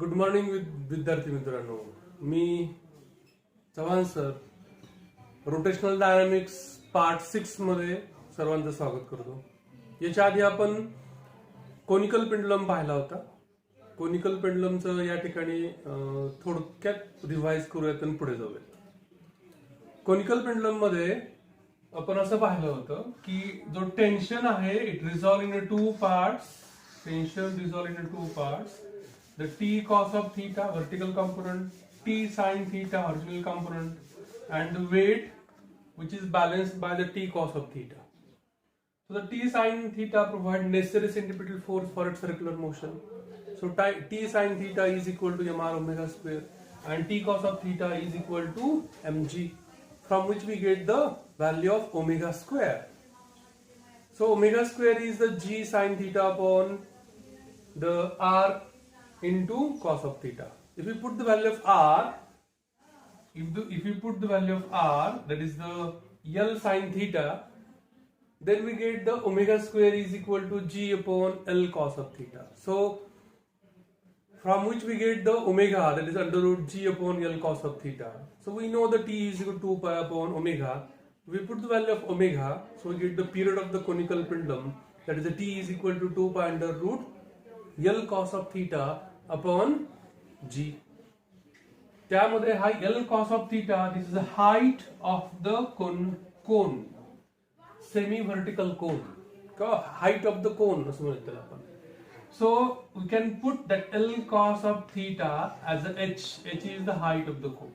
Good morning विद्यार्थी मित्रांनो. मी Chavan sir rotational dynamics part 6 मध्ये सर्वांचं स्वागत करतो. याच्या आधी आपण कोनिकल पेंडुलम पाहिला होता. कोनिकल पेंडुलमचं या ठिकाणी थोडक्यात रिवाइज करूयात आणि पुढे जाऊयात. कोनिकल पेंडुलम मध्ये आपण असं पाहिलं होतं की जो टेन्शन आहे it resolve in two parts. Tension resolve in two parts. The T cos of theta vertical component, T sin theta horizontal component, and the weight which is balanced by the T cos of theta. So the T sin theta provide necessary centripetal force for its circular motion. So T sin theta is equal to mr omega square and T cos of theta is equal to mg, from which we get the value of omega square. So omega square is the g sin theta upon the r into cos of theta. If we put the value of r, if we put the value of r, that is the L sin theta, then we get the omega square is equal to g upon L cos of theta. So from which we get the omega, that is under root g upon L cos of theta. So we know the t is equal to 2 pi upon omega. We put the value of omega, so we get the period of the conical pendulum, that is the t is equal to 2 pi under root L cos of theta upon g. त्यामध्ये हा L cos of theta, this is the height of the cone, semi vertical cone, height of the cone असं म्हणतो आपण. So we can put that L cos of theta as a h. H is the height of the cone.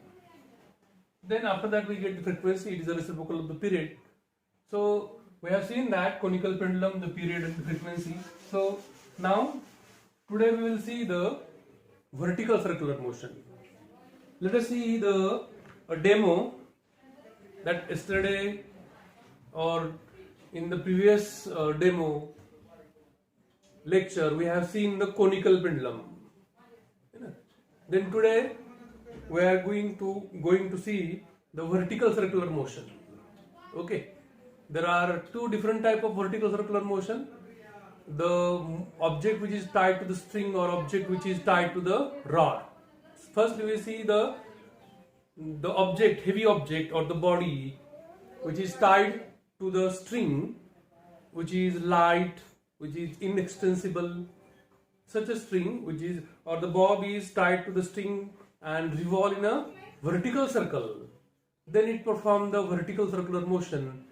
Then after that we get the frequency. It is the reciprocal of the period. So we have seen that conical pendulum, the period and the frequency. So now today we will see the vertical circular motion. Let us see a demo that yesterday or in the previous demo lecture we have seen the conical pendulum. Then today we are going to see the vertical circular motion. Okay, there are two different type of vertical circular motion. The object which is tied to the string or object which is tied to the rod. First we will see the object, heavy object or the body which is tied to the string, which is light, which is inextensible. Such a string which is, or the bob is tied to the string and revolve in a vertical circle. Then it performs the vertical circular motion,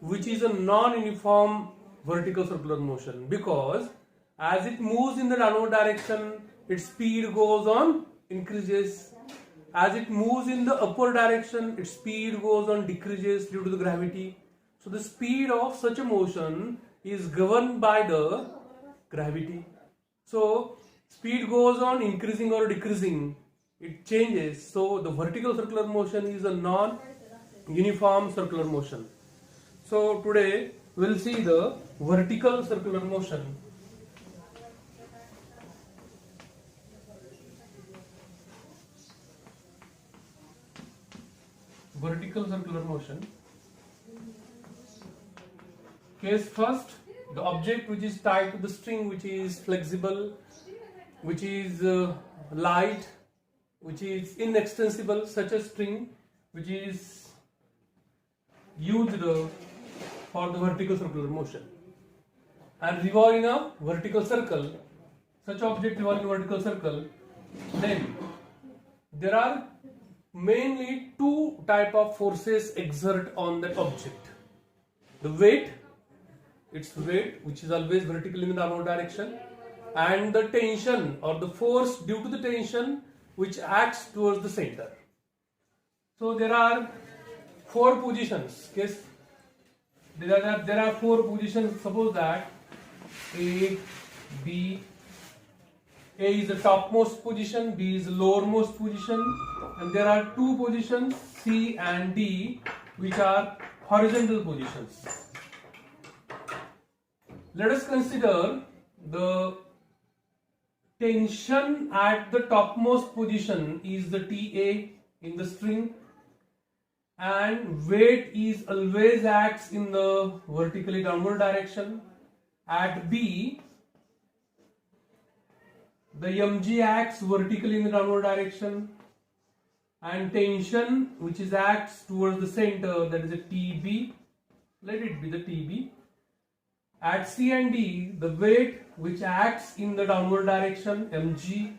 which is a non-uniform vertical circular motion, because as it moves in the downward direction its speed goes on increases. As it moves in the upward direction its speed goes on decreases due to the gravity. So the speed of such a motion is governed by the gravity. So speed goes on increasing or decreasing, it changes. So the vertical circular motion is a non-uniform circular motion. So today we'll see the vertical circular motion. Vertical circular motion. Case first, the object which is tied to the string, which is flexible, which is light, which is inextensible, such a string which is used for the vertical circular motion and revolve in a vertical circle. Such object revolve in a vertical circle. Then there are mainly two type of forces exert on that object. The weight, its weight which is always vertical in the downward direction, and the tension or the force due to the tension which acts towards the center. So there are four positions. Case there are four positions. Suppose that A, B, A is the topmost position, B is the lowermost position, and there are two positions C and D which are horizontal positions. Let us consider the tension at the topmost position is the TA in the string, and weight is always acts in the vertically downward direction. At B, the mg acts vertically in the downward direction, and tension which is acts towards the center, that is a TB, let it be the TB. At C and D, the weight which acts in the downward direction, mg,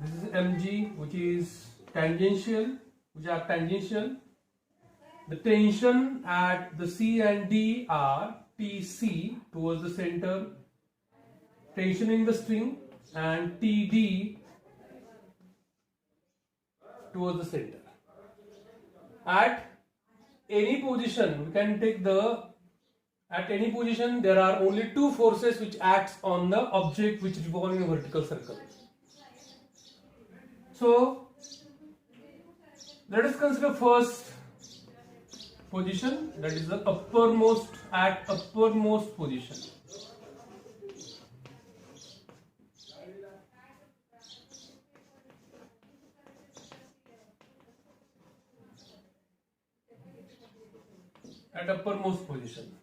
this is mg which is tangential, which are tangential. The tension at the C and D are Tc towards the center, tension in the string, and Td towards the center. At any position, we can take at any position there are only two forces which acts on the object which revolves in a vertical circle. So let us consider first position, that is the uppermost position. At uppermost position.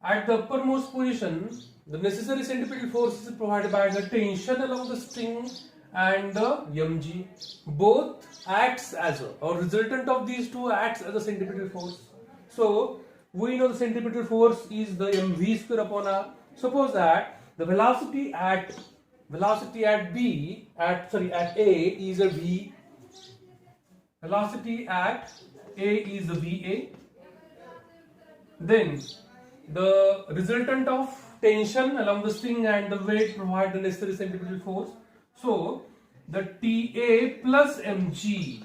At the uppermost position, the necessary centripetal force is provided by the tension along the string and the mg. Both acts as or resultant of these two acts as a centripetal force. So we know the centripetal force is the mv square upon r. Suppose that the velocity at A is a v. Velocity at A is a va. Then the resultant of tension along the string and the weight provide the necessary centripetal force. So the Ta plus mg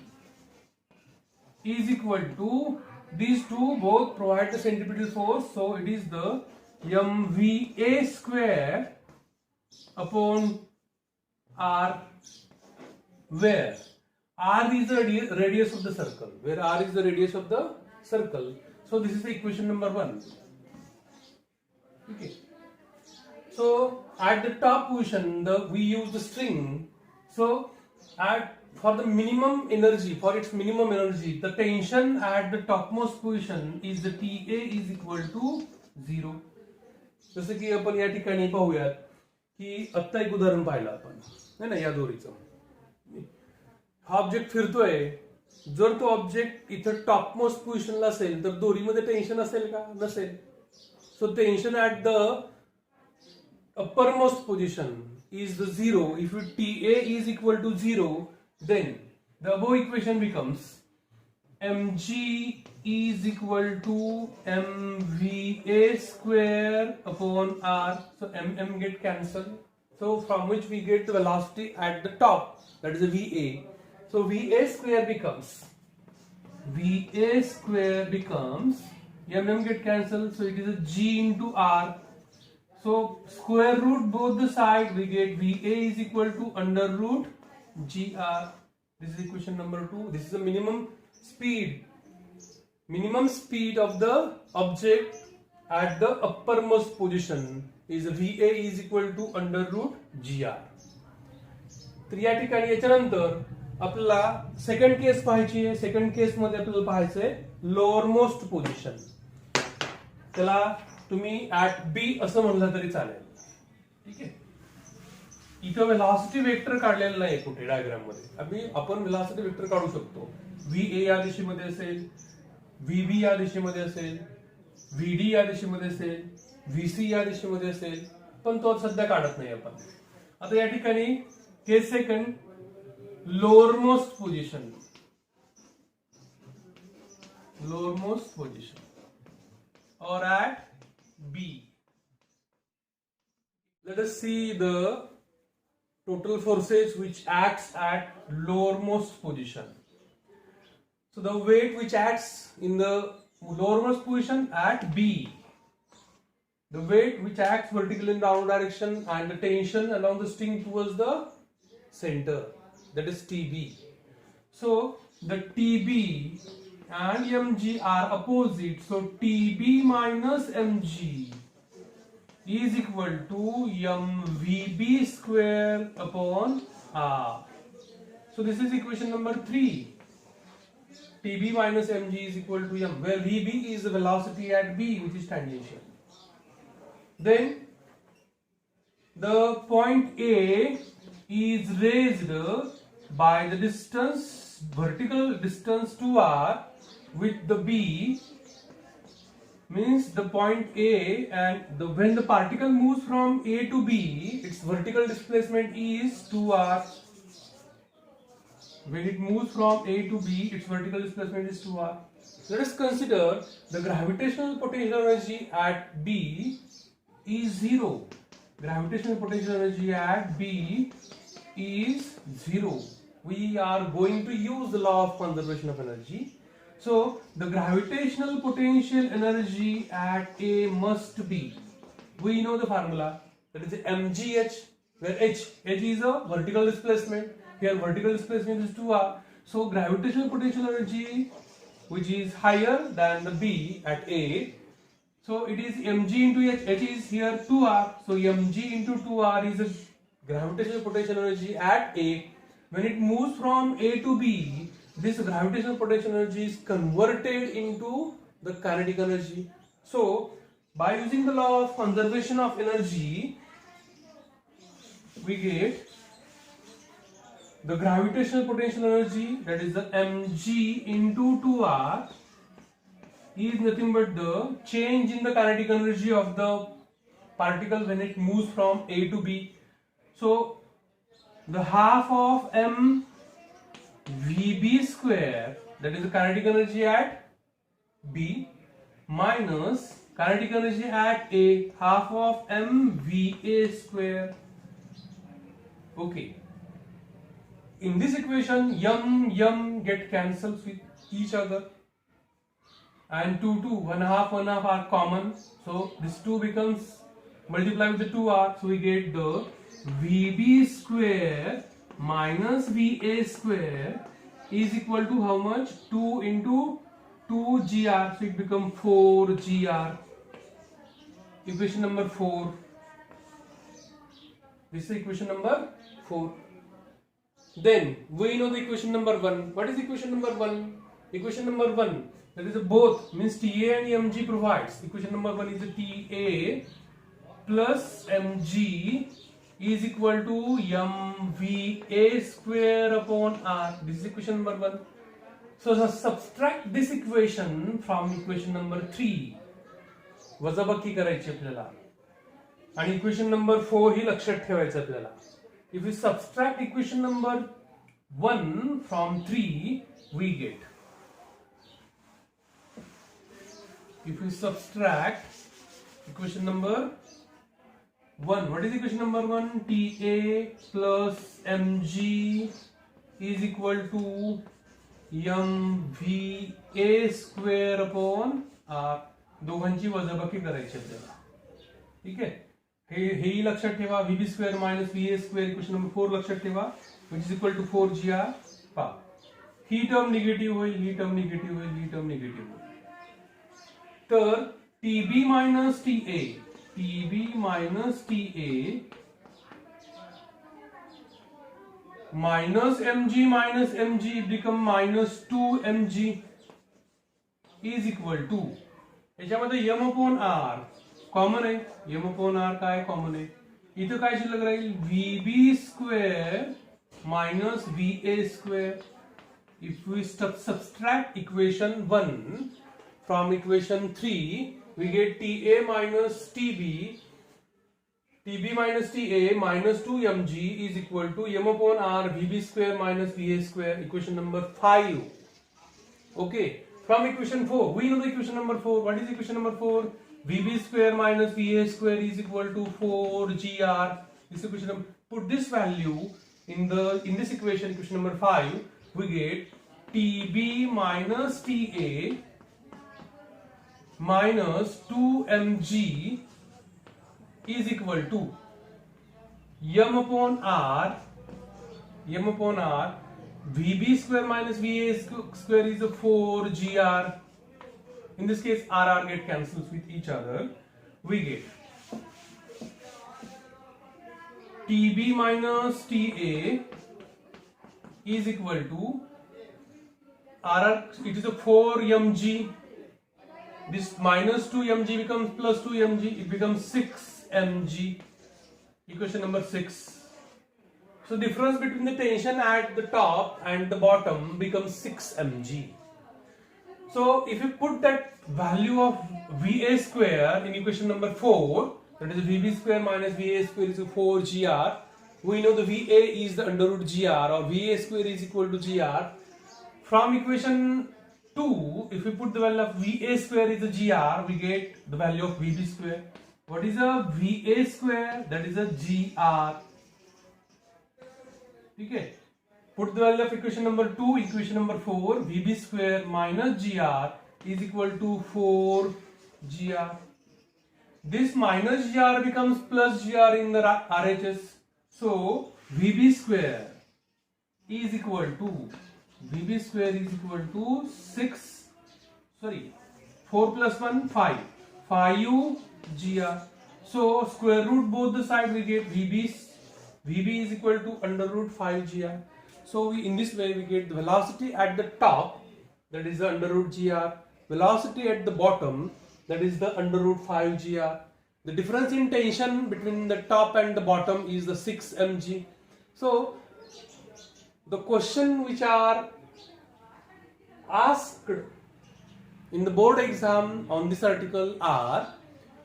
is equal to, these two both provide the centripetal force, so it is the mva square upon r, where r is the radius of the circle, so this is the equation number 1. Okay. So at the top position, we use the string. So for its minimum energy, the tension at the topmost position is the Ta is equal to 0. जसं की आपण या ठिकाणी पाहूयात की आत्ता एक उदाहरण पाहिलं आपण, है ना, या दोरीचं. हा ऑब्जेक्ट फिरतोय, जर तो ऑब्जेक्ट इथं टॉपमोस्ट पोझिशनला असेल तर दोरीमध्ये टेन्शन असेल का? नसेल. So tension at the uppermost position is the 0. If Ta is equal to 0, then the above equation becomes mg is equal to mva square upon r. So mm get cancelled. So from which we get the velocity at the top, that is the va. So va square becomes mm get cancelled, so it is a g into r. So square root both the side, we get va is equal to under root gr. This is equation number 2. This is the minimum speed of the object at the uppermost position is va is equal to under root gr. तर या ठिकाणी याच्यानंतर आपल्याला second case पाहायची आहे. Second case मध्ये आपल्याला पाहायचंय lower most position. त्याला तुम्ही ऍट बी असं म्हणलं तरी चालेल. ठीक आहे. इथं वेलॉसिटी वेक्टर काढलेलं नाही कुठे डायग्राम मध्ये. आपण वेलॉसिटी वेक्टर काढू शकतो. VA या दिशेमध्ये असेल, VB या दिशेमध्ये असेल, VD या दिशेमध्ये असेल, VC या दिशेमध्ये असेल, पण तो सध्या काढत नाही आपण. आता या ठिकाणी case second, lower most position or at B. Let us see the total forces which acts at lowermost position. So the weight which acts in the lowermost position at B, the weight which acts vertically in the downward direction, and the tension along the string towards the center, that is TB. So the TB and mg are opposite, so TB minus mg is equal to mvb square upon r. So this is equation number 3. TB minus mg is equal to m, where vb is the velocity at B, which is tangential. Then the point A is raised by the distance, vertical distance 2r with the B, means the point A, and when the particle moves from A to B, its vertical displacement is 2r. When it moves from A to B, its vertical displacement is 2r. Let us consider the gravitational potential energy at B is 0. Gravitational potential energy at B is 0. We are going to use the law of conservation of energy. So the gravitational potential energy at A must be, we know the formula, that is mgh, where h is a vertical displacement. Here vertical displacement is 2r. So gravitational potential energy, which is higher than the B at A, so it is mg into h. H is here 2r. So mg into 2r is a gravitational potential energy at A. When it moves from A to B, this gravitational potential energy is converted into the kinetic energy. So by using the law of conservation of energy, we get the gravitational potential energy, that is the mg into 2r, is nothing but the change in the kinetic energy of the particle when it moves from A to B. So the half of m Vb square, that is the kinetic energy at B, minus kinetic energy at A, half of mVa square. Okay. In this equation, yum get cancels with each other, and 2 1 half are common. So this 2 becomes multiplied with the 2r. So we get the Vb square minus Va square is equal to how much? 2 into 2gr. So it becomes 4gr. Equation number 4. This is equation number 4. Then we know the equation number 1. What is equation number 1? Equation number 1, that is both, means Ta and mg provides. Equation number 1 is the Ta plus mg is equal to mVa square upon r. This is equation number 1. So subtract this equation from equation number 3. वजाबाकी करायची आपल्याला, आणि equation number 4 ही लक्षात ठेवायचं आपल्याला. If we subtract equation number 1 from 3, we get, if we subtract equation number 1, what is equation number 1? Ta plus mg is equal to mVa square upon r. दोघांची वजाबाकी करायची आपल्याला. ठीक आहे, हेही लक्षात ठेवा. Vb square minus Va square, equation number 4 लक्षात ठेवा, which is equal to 4gr. पहा, ही टर्म निगेटिव्ह होईल, ही टर्म निगेटिव्ह होईल, ही टर्म निगेटिव्ह होईल. तर Tb minus Ta, Tb minus Ta minus mg become minus 2mg is equal to, याच्यामध्ये m upon r common आहे. m upon r काय common आहे? इथं काय शिल्लक राहील? Vb square minus Va square. If we subtract equation 1 from equation 3, we get Ta minus Tb, Tb minus Ta minus 2mg is equal to m upon r Vb square minus Va square. Equation number 5. Okay. From equation 4, we know the equation number 4. What is equation number 4? Vb square minus Va square is equal to 4gr. This equation number, put this value in this equation, equation number 5, we get Tb minus Ta minus 2mg is equal to m upon r Vb square minus Va square is a 4gr. In this case, RR get cancels with each other. We get Tb minus Ta is equal to RR. It is a 4mg. This minus 2mg becomes plus 2mg. It becomes 6mg. equation number 6. So difference between the tension at the top and the bottom becomes 6 mg. So if you put that value of VA square in equation number 4, that is VB square minus VA square is 4 GR. We know the VA is the under root GR, or VA square is equal to GR. From equation 2, if we put the value of VA square is a GR, we get the value of VB square. What is a VA square? That is a GR. Okay. Put the value of equation number 2, equation number 4, VB square minus GR is equal to 4 GR. This minus GR becomes plus GR in the RHS. So VB square is equal to 4 plus 1, 5 GR. So square root both the side, we get VB is equal to under root 5 GR. So in this way we get the velocity at the top, that is the under root GR, velocity at the bottom, that is the under root 5 GR. The difference in tension between the top and the bottom is the 6 mg. So the question which are asked in the board exam on this article are: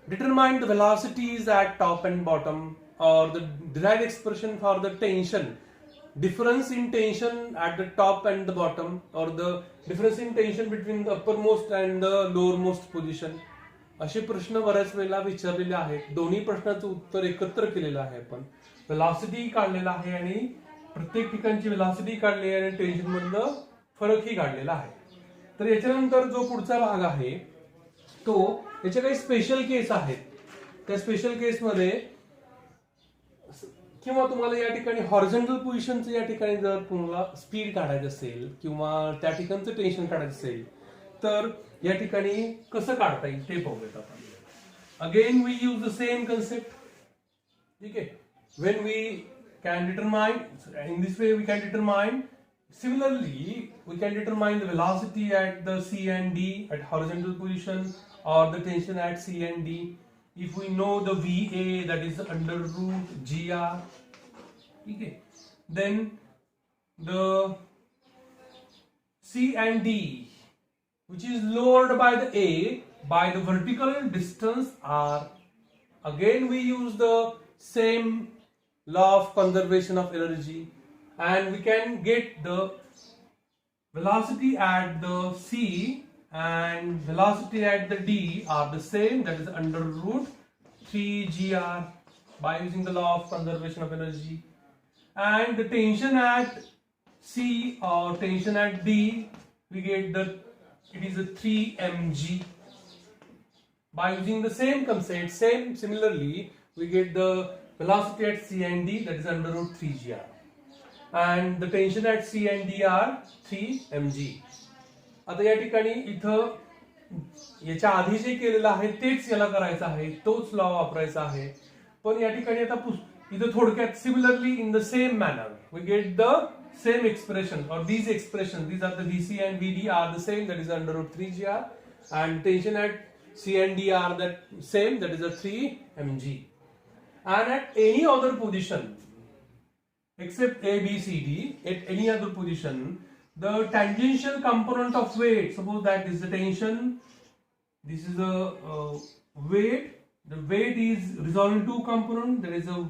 determine the velocities at top and bottom, or the derived expression for the tension, difference in tension at the top and the bottom, or the difference in tension between the uppermost and the lowermost position. असे प्रश्न बऱ्याच वेळेला विचारलेले आहेत. दोन्ही प्रश्नाचं उत्तर एकत्र केलेलं आहे आपण. वेलॉसिटी काढलेला आहे आणि प्रत्येक ठिकाणची वेलॉसिटी काढली आहे आणि टेन्शन मधलं फरकही काढलेला आहे. तर याच्यानंतर जो पुढचा भाग आहे तो याचे काही स्पेशल केस आहेत. त्या स्पेशल केसमध्ये किंवा तुम्हाला या ठिकाणी हॉरिझॉन्टल पोझिशनचं या ठिकाणी जर तुम्हाला स्पीड काढायचं असेल किंवा त्या ठिकाणचं टेन्शन काढायचं असेल तर या ठिकाणी कसं काढता येईल ते बघूयात आपण. Again we use the same concept. ठीक आहे. When we can determine in this way, we can determine similarly we can determine the velocity at the C and D at horizontal position, or the tension at C and D if we know the VA, that is under root GR. Okay. Then the C and D, which is lowered by the A by the vertical distance R. Again we use the same law of conservation of energy, and we can get the velocity at the C and velocity at the D are the same, that is under root 3 GR, by using the law of conservation of energy. And the tension at C or tension at D, we get it is a 3 mg. By using the same concept, similarly we get the velocity at C and D, that is under root 3 GR. And the tension at C and D are 3 mg. आता या ठिकाणी इथं याच्या आधी जे केलेलं आहे तेच याला करायचं आहे, तोच लॉ वापरायचा आहे. पण या ठिकाणी आता इथं थोडक्यात similarly in the same manner we get the same expression, or these expressions, these are the VC and VD are the same, that is under root 3 GR, and tension at C and D are that same, that is a 3 mg. And at any other position except A, B, C, D, at any other position, the tangential component of weight, suppose that is the tension, this is a weight, the weight is resolved in two components, there is a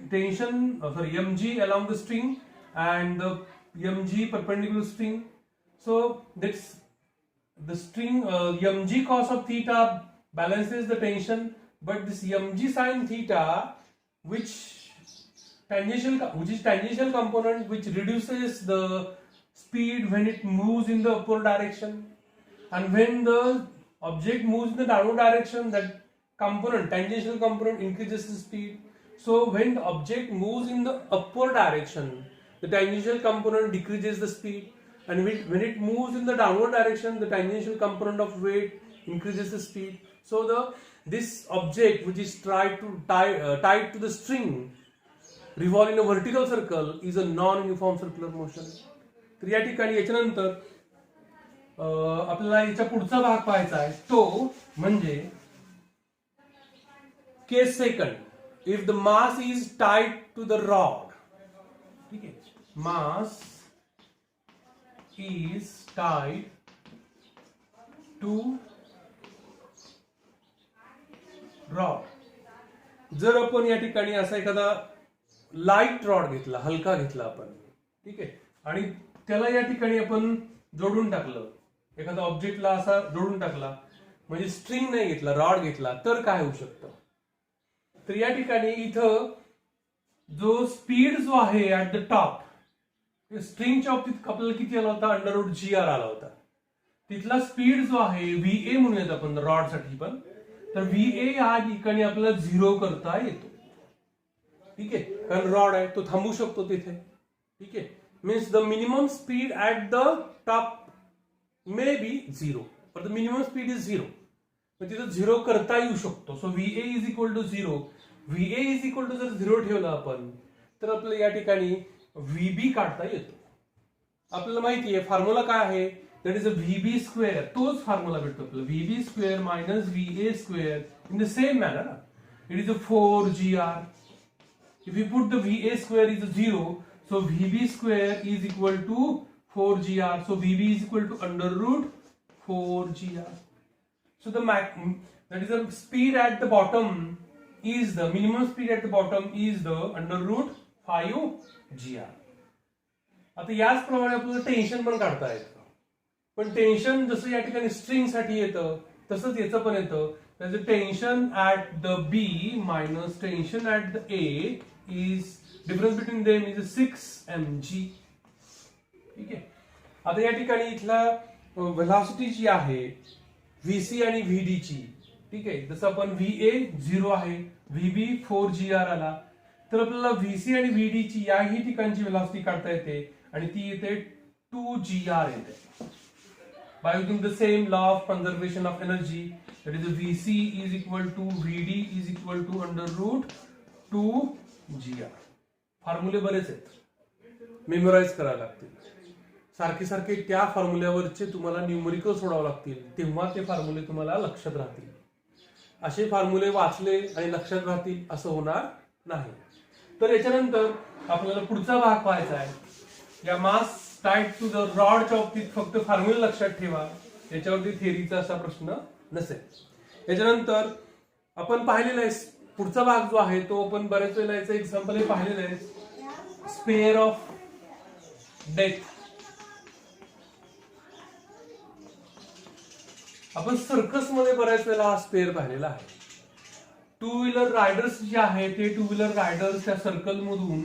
tension, mg along the string and the mg perpendicular string. So that's the string mg cos of theta balances the tension, but this mg sin theta, which is tangential component, which reduces the speed when it moves in the upward direction, and when the object moves in the downward direction, that component, tangential component, increases the speed. So when the object moves in the upward direction, the tangential component decreases the speed, and when it moves in the downward direction, the tangential component of weight increases the speed. So this object, which is tied to the string, revolve in a vertical circle, is a non-uniform circular motion. तर या ठिकाणी याच्यानंतर आपल्याला याचा पुढचा भाग पाहायचा आहे, तो म्हणजे case second. if the mass is tied to the rod, ठीक है, mass is tied to rod. जर आपण या ठिकाणी असा एखादा लाईट रॉड घेतला, हलका घेतला आपण, ठीक आहे, आणि त्याला या ठिकाणी आपण जोडून टाकलं, एखादा ऑब्जेक्टला असा जोडून टाकला, म्हणजे स्ट्रिंग नाही घेतला, रॉड घेतला, तर काय होऊ शकतं? तर या ठिकाणी इथं जो स्पीड जो आहे ऍट द टॉप, स्ट्रिंगच्या बाबतीत आपल्याला किती आला होता? √GR आला होता. तिथला स्पीड जो आहे VA म्हणूयात आपण रॉडसाठी पण, तर VA या ठिकाणी आपल्याला 0 करता येतो. ठीक आहे, कारण रॉड आहे तो थांबू शकतो तिथे. ठीक आहे, means the minimum speed at the top may be 0, but the minimum speed is 0. पण तिथं 0 करता येऊ शकतो. So VA is equal to 0. VA is equal to जर 0 ठेवलं आपण तर आपल्याला या ठिकाणी VB काढता येतो. आपल्याला माहिती आहे फॉर्म्युला काय आहे, that is a VB square. तोच फॉर्म्युला भेटतो आपल्याला, VB square minus VA square in the same manner. It is a 4GR. If we put the VA square is 0, so VB square is equal to 4GR. So VB is equal to √4GR. So that is the speed at the bottom is the minimum speed at the bottom is the √5GR. आता याच प्रमाणे आपल्याला tension पण काढता येतं. पण tension जसं या ठिकाणी स्ट्रिंग साठी येतं तसंच याचं पण येतं. त्याचं tension at the B minus tension at the A is difference between them is 6 mg. ठीक आहे, आता या ठिकाणी इथला व्हेलॉसिटी जी आहे VC आणि VD ची, ठीक आहे, जसं आपण VA 0 आहे, VB 4GR आला, तर आपल्याला VC आणि VD ची याही ठिकाणची व्हेलॉसिटी काढता येते आणि ती येते 2GR येते. By using the same law of conservation of energy, that is VC is equal to VD is equal to √2GR. फॉर्म्युले बरेच आहेत, मेमोराइज करावे लागतील. सारखे सारखे त्या फॉर्म्युल्यावरचे तुम्हाला न्यूमरिकल सोडावे लागतील, तेव्हा ते फॉर्म्युले तुम्हाला लक्षात राहतील. असे फॉर्म्युले वाचले आणि लक्षात राहतील असं होणार नाही. तर याच्यानंतर आपल्याला पुढचा भाग पाहायचा आहे. या मास टाइड टू द रॉडच्या बाबतीत फक्त फॉर्म्युला लक्षात ठेवा, याच्यावरती थिअरीचा असा प्रश्न नसेल. याच्यानंतर आपण पाहिलेला आहे पुढचा भाग जो आहे तो आपण बऱ्याच वेळेला याचं एक्झाम्पल हे पाहिलेलं आहे, स्पेअर ऑफ डेथ. आपण सर्कस मध्ये बऱ्याच वेळेला हा स्पेअर पाहिलेला आहे. टू व्हीलर रायडर्स जे आहेत ते टू व्हीलर रायडर्स त्या सर्कल मधून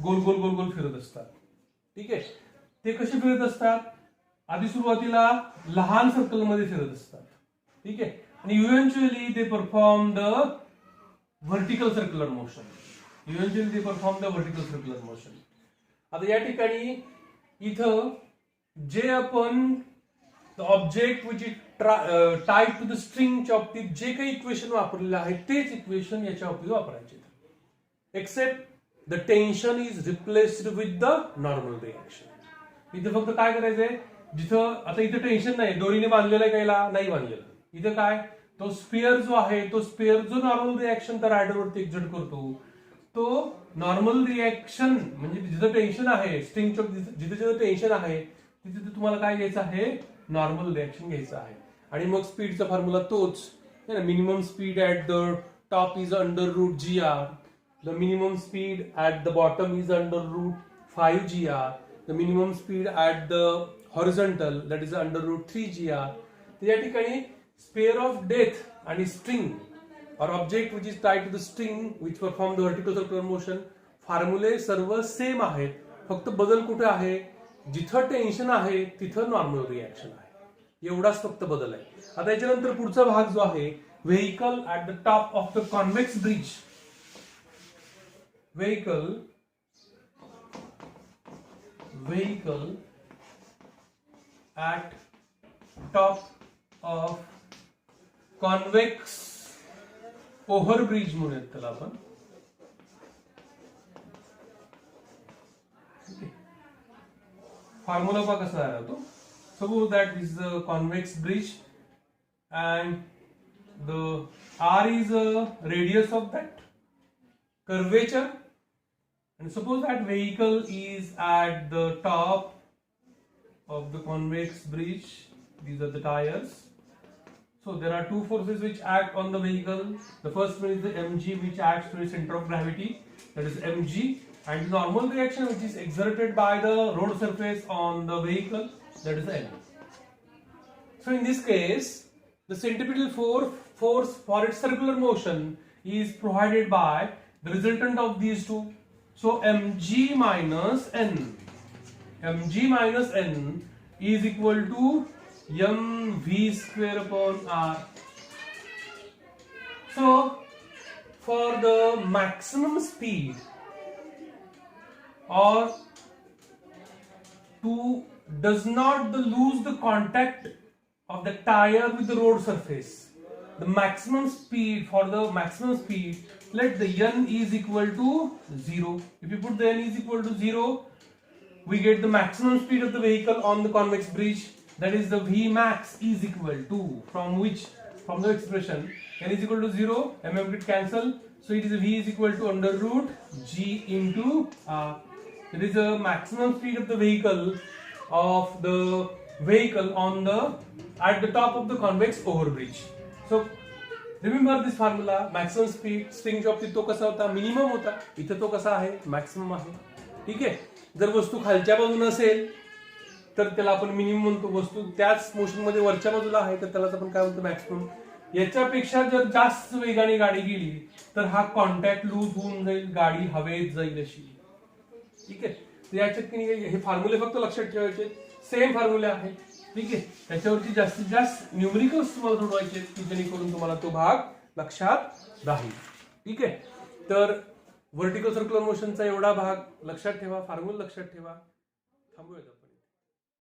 गोल गोल गोल गोल फिरत असतात. ठीक आहे, ते कसे फिरत असतात? आधी सुरुवातीला लहान सर्कल मध्ये फिरत असतात. ठीक आहे, आणि eventually they perform the vertical circular motion. आता या ठिकाणी इथं जे आपण object which is tied to the स्ट्रिंगच्या बाबतीत जे काही इक्वेशन वापरलेलं आहे तेच इक्वेशन याच्या बाबतीत वापरायचे, except the tension is replaced with the normal reaction. इथे फक्त काय करायचंय, जिथं आता इथे टेन्शन नाही, दोरीने बांधलेलं आहे कायला नाही बांधलेलं, इथं काय तो स्पेअर जो आहे तो स्पेअर जो नॉर्मल रिएक्शन त्या रायडरवरती एक्झर्ट करतो तो नॉर्मल रिएक्शन म्हणजे जिथं टेन्शन आहे स्ट्रिंगच्या जिथे जिथं टेन्शन आहे तिथे तुम्हाला काय घ्यायचं आहे, नॉर्मल रिएक्शन घ्यायचं आहे. आणि मग स्पीडचा फॉर्म्युला तोच, minimum speed at the top is √GR, the minimum speed at the bottom is √5GR, the minimum speed at the horizontal that is √3GR. तर या ठिकाणी स्पेअर ऑफ डेथ आणि string or object which is tied to the string which perform the vertical circular motion, फॉर्म्युले सर्व same आहेत, फक्त बदल कुठे आहे, जिथं टेन्शन आहे तिथं नॉर्मल रिएक्शन आहे, एवढाच फक्त बदल आहे. आता याच्यानंतर पुढचा भाग जो आहे, vehicle at the top of the convex bridge. Vehicle at top of convex over bridge म्हणूयात त्याला आपण. फॉर्म्युला पहा कसा आहे तो. Suppose that this is a convex bridge and the R is a radius of that curvature, and suppose that vehicle is at the top of the convex bridge. These are the tires. So there are two forces which act on the vehicle. The first one is the mg, which acts to the center of gravity, that is mg, and the normal reaction which is exerted by the road surface on the vehicle, that is L. So in this case, the centripetal force for its circular motion is provided by the resultant of these two. So mg minus n is equal to mv square upon r. So for the maximum speed, or to does not lose the contact of the tire with the road surface, the maximum speed, for the maximum speed, let the n is equal to 0. If you put the n is equal to 0, we get the maximum speed of the vehicle on the convex bridge, that is the V max is equal to, from the expression n is equal to 0, mm get cancel, so it is V is equal to under root G into R. That is the maximum speed of the vehicle on the at the top of the convex overbridge. So remember this formula, maximum speed string बाबतीत तो कसा होता, minimum होता, इथे तो कसा आहे, maximum आहे. ठीक आहे. जर वस्तू खालच्या बाजूने असेल तर त्याला आपण मिनिमम म्हणतो, वस्तू त्याच मोशन मध्ये वरच्या बाजूला आहे तर त्याला आपण काय म्हणतो, मॅक्सिमम. याच्यापेक्षा जर जास्त वेगाने गाडी गेली तर हा कॉन्टॅक्ट लूज होऊन जाईल, गाडी हवेत जाईल अशी. ठीक आहे. तर याच्यात हे फॉर्म्युले फक्त लक्षात ठेवायचे, सेम फॉर्म्युले आहेत. ठीक आहे. त्याच्यावरती जास्तीत जास्त न्यूमेरिकल्स तुम्हाला सोडवायचे की जेणेकरून तुम्हाला तो भाग लक्षात राहील. ठीक आहे. तर व्हर्टिकल सर्क्युलर मोशनचा एवढा भाग लक्षात ठेवा, फॉर्म्युला लक्षात ठेवा. थांबूयात आपण.